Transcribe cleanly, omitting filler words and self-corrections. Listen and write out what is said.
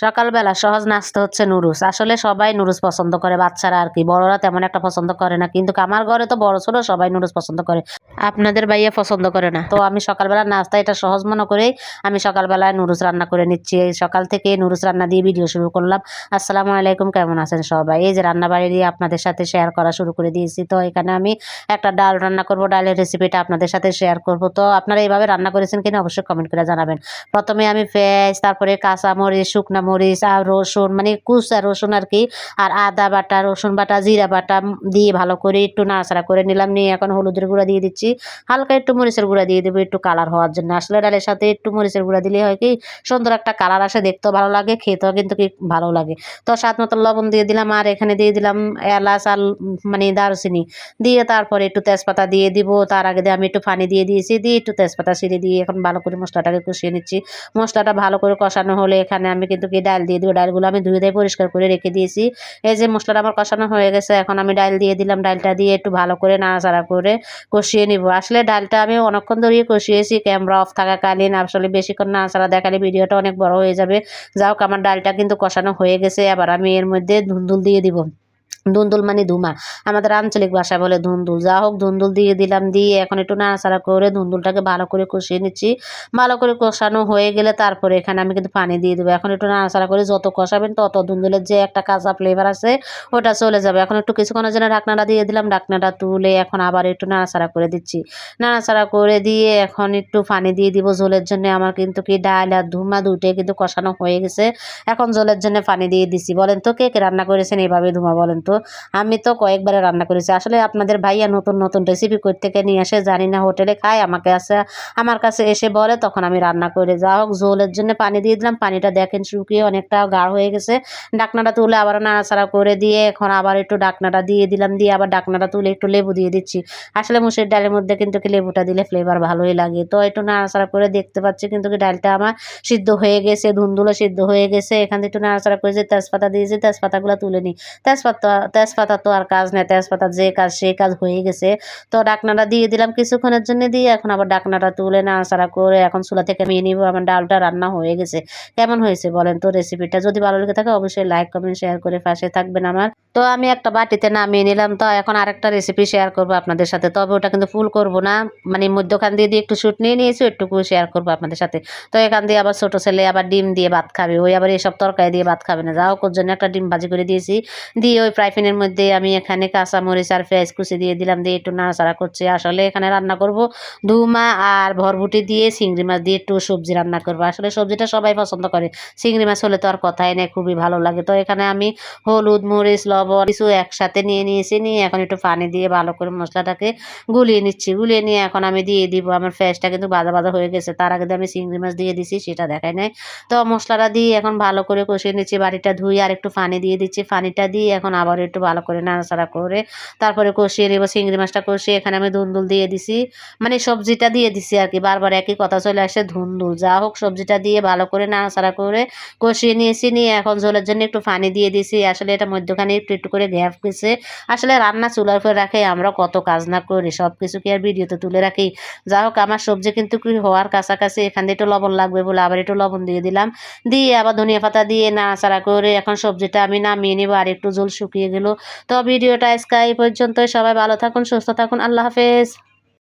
সকালবেলা সহজ নাস্তা হচ্ছে নুডলস। আসলে সবাই নুডলস পছন্দ করে, বাচ্চারা আর কি, বড়রা তেমন একটা পছন্দ করে না। কিন্তু আমার ঘরে তো বড় ছোট সবাই নুডলস পছন্দ করে। আপনাদের ভাইয়া পছন্দ করে না। তো আমি সকালবেলা নাস্তা এটা সহজ মনে করেই আমি সকালবেলায় নুডলস রান্না করে নিচ্ছি। এই সকাল থেকে নুডলস রান্না দিয়ে ভিডিও শুরু করলাম। আসসালামু আলাইকুম, কেমন আছেন সবাই? এই যে রান্না বাড়ি দিয়ে আপনাদের সাথে শেয়ার করা শুরু করে দিয়েছি। তো এখানে আমি একটা ডাল রান্না করব, ডালের রেসিপিটা আপনাদের সাথে শেয়ার করব। তো আপনারা এইভাবে রান্না করেছেন কিনা অবশ্যই কমেন্ট করে জানাবেন। প্রথমে আমি পেঁয়াজ, তারপরে কাঁচা মরিচ, শুকনা মরিচ আর রসুন, মানে কুচা রসুন আর কি, আর আদা বাটা, রসুন বাটা, জিরা বাটা দিয়ে ভালো করে একটু নাড়াচাড়া করে নিলাম। নিয়ে এখন হলুদের গুঁড়া দিয়ে দিচ্ছি, হালকা একটু মরিচের গুঁড়া দিয়ে দেবো একটু কালার হওয়ার জন্য। আসলে ডালের সাথে একটু মরিচের গুঁড়া দিলে হয় কি সুন্দর একটা কালার আসে, দেখতেও ভালো লাগে, খেতেও কিন্তু কি ভালো লাগে। তো স্বাদ মতো লবণ দিয়ে দিলাম, আর এখানে দিয়ে দিলাম এলাচ আর মানে দারুচিনি দিয়ে, তারপরে একটু তেজপাতা দিয়ে দিব। তার আগে দিয়ে আমি একটু পানি দিয়ে দিয়েছি, দিয়ে একটু তেজপাতা ছিঁড়ে দিয়ে এখন ভালো করে মশলাটাকে কষিয়ে নিচ্ছি। মশলাটা ভালো করে কষানো হলে এখানে আমি কিন্তু কি ডাল দিয়ে দিব। ডালগুলো আমি ধুয়ে দিয়ে পরিষ্কার করে রেখে দিয়েছি। এই যে মশলাটা আমার কষানো হয়ে গেছে, এখন আমি ডাল দিয়ে দিলাম। ডালটা দিয়ে একটু ভালো করে নাড়াচাড়া করে কষিয়ে নিব। আসলে ডালটা আমি অনেকক্ষণ ধরেই কষিয়েছি, ক্যামেরা অফ থাকাকালীন। আসলে বেশিক্ষণ নাড়াচাড়া দেখালে ভিডিওটা অনেক বড় হয়ে যাবে। যাই হোক, আমার ডালটা কিন্তু কষানো হয়ে গেছে। এবার আমি এর মধ্যে ধুন্দুল দিয়ে দিব। ধুন্দুল মানে ধুমা, আমাদের আঞ্চলিক ভাষায় বলে ধুন্দুল। যা হোক, ধুন্দুল দিয়ে দিলাম। দিয়ে এখন একটু নাড়াচাড়া করে ধুন্দুলটাকে ভালো করে কষিয়ে নিচ্ছি। ভালো করে কষানো হয়ে গেলে তারপরে এখানে আমি কিন্তু পানি দিয়ে দেবো। এখন একটু নাড়াচাড়া করে যত কষাবেন তত ধুন্দুলের যে একটা কাঁচা ফ্লেভার আছে ওটা চলে যাবে। এখন একটু কিছুক্ষণের জন্য ঢাকনাটা দিয়ে দিলাম। ঢাকনাটা তুলে এখন আবার একটু নাড়াচাড়া করে দিচ্ছি। নাড়াচাড়া করে দিয়ে এখন একটু পানি দিয়ে দিব ঝোলের জন্য। আমার কিন্তু কি ডাল আর ধুমা দুটোই কিন্তু কষানো হয়ে গেছে। এখন ঝোলের জন্য পানি দিয়ে দিচ্ছি। বলেন তো কে কে রান্না করেছেন এভাবে ধুমা? বলেন তো। আমি তো কয়েকবারে রান্না করেছি। আসলে আপনাদের ভাইয়া নতুন নতুন রেসিপি কই থেকে নিয়ে আসে জানি না, হোটেলে খায়, আমার কাছে এসে বলে, তখন আমি রান্না করে। যা হোক, ঝোলের জন্য পানি দিয়ে দিলাম। পানিটা দেখেন শুকিয়ে অনেকটা গাঢ় হয়ে গেছে। ঢাকনাটা তুলে আবার নাড়াচাড়া করে দিয়ে এখন আবার একটু ঢাকনাটা দিয়ে দিলাম। দিয়ে আবার ঢাকনাটা তুলে একটু লেবু দিয়ে দিচ্ছি। আসলে মুসুর ডালের মধ্যে কিন্তু কি লেবুটা দিলে ফ্লেভার ভালোই লাগে। তো একটু নাড়াচাড়া করে দেখতে পাচ্ছি কিন্তু কি ডালটা আমার সিদ্ধ হয়ে গেছে, ধুন্দুলো সিদ্ধ হয়ে গেছে। এখান থেকে একটু নাড়াচাড়া করে যে তেজপাতা দিয়েছি, তেজপাতাগুলো তুলে নিই। তেজপাতা তো আর কাজ নেই, তেজপাতার যে কাজ সেই কাজ হয়ে গেছে। তো ডাকনাটা দিয়ে দিলাম কিছুক্ষণের জন্য। দিয়ে এখন আবার ডাকনাটা তুলে নাড়াচাড়া করে এখন চুলা থেকে নিয়ে নিব। আমার ডালটা রান্না হয়ে গেছে। কেমন হয়েছে বলেন তো রেসিপিটা? যদি ভালো লেগে থাকে অবশ্যই লাইক কমেন্ট শেয়ার করে পাশে থাকবেন আমার। তো আমি একটা বাটিতে নামিয়ে নিলাম। তো এখন আরেকটা রেসিপি শেয়ার করবো আপনাদের সাথে, তবে ওটা কিন্তু ফুল করব না, মানে মধ্যখান দিয়ে দিয়ে একটু শুট নিয়ে নিয়েছি, একটুকু শেয়ার করবো আপনাদের সাথে। তো এখান দিয়ে আবার ছোট ছেলে আবার ডিম দিয়ে ভাত খাবে, ওই আবার এইসব তরকারি দিয়ে ভাত খাবে না। যা হোক, ওর জন্য একটা ডিম ভাজি করে দিয়েছি। দিয়ে ওই ফ্রাই প্যানের মধ্যে আমি এখানে কাঁচা মরিচ আর পেঁয়াজ কুচি দিয়ে দিলাম। দিয়ে একটু নাড়াচাড়া করছি। আসলে এখানে রান্না করব ধুমা আর ভরভুটি দিয়ে, চিংড়ি মাছ দিয়ে একটু সবজি রান্না করবো। আসলে সবজিটা সবাই পছন্দ করে, চিংড়ি মাছ হলে তো আর কথাই নেই, খুবই ভালো লাগে। তো এখানে আমি হলুদ, মরিচ, লবণ কিছু একসাথে নিয়ে নিয়েছি। নিয়ে এখন একটু পানি দিয়ে ভালো করে মশলাটাকে গুলিয়ে নিচ্ছি। গুলিয়ে নিয়ে এখন আমি দিয়ে দিব। আমার পেঁয়াজটা কিন্তু ভাজা ভাজা হয়ে গেছে। তার আগে আমি চিংড়ি মাছ দিয়ে দিছি, সেটা দেখাই নাই। তো মশলাটা দিয়ে এখন ভালো করে কষিয়ে নিচ্ছি। বাড়িটা ধুয়ে আর একটু পানি দিয়ে দিচ্ছি। পানিটা দিয়ে এখন আবার একটু ভালো করে নাড়াচাড়া করে তারপরে কষিয়ে নেব। চিংড়ি মাছটা কষিয়ে এখানে আমি ধুন্দুল দিয়ে দিছি, মানে সবজিটা দিয়ে দিছি আর কি, বারবার একই কথা চলে আসে ধুন্দুল। যা হোক, সবজিটা দিয়ে ভালো করে নাড়াচাড়া করে কষিয়ে নিয়েছি। নিয়ে এখন ঝোলের জন্য একটু পানি দিয়ে দিছি। আসলে এটা মধ্যখানে একটু একটু করে গ্যাপ গেছে। আসলে রান্না চুলার উপরে রাখে আমরা কত কাজ না করি, সব কিছু কি আর ভিডিওতে তুলে রাখি? যা হোক, আমার সবজি কিন্তু কি হওয়ার কাছাকাছি। এখান দিয়ে একটু লবণ লাগবে বলে আবার একটু লবণ দিয়ে দিলাম। দিয়ে আবার ধনিয়া পাতা দিয়ে নাড়াচাড়া করে এখন সবজিটা আমি নামিয়ে নিব। আর একটু জল শুকিয়ে গেল। তো ভিডিওটা আজকে এই পর্যন্তই। সবাই ভালো থাকুন, সুস্থ থাকুন, আল্লাহ হাফেজ।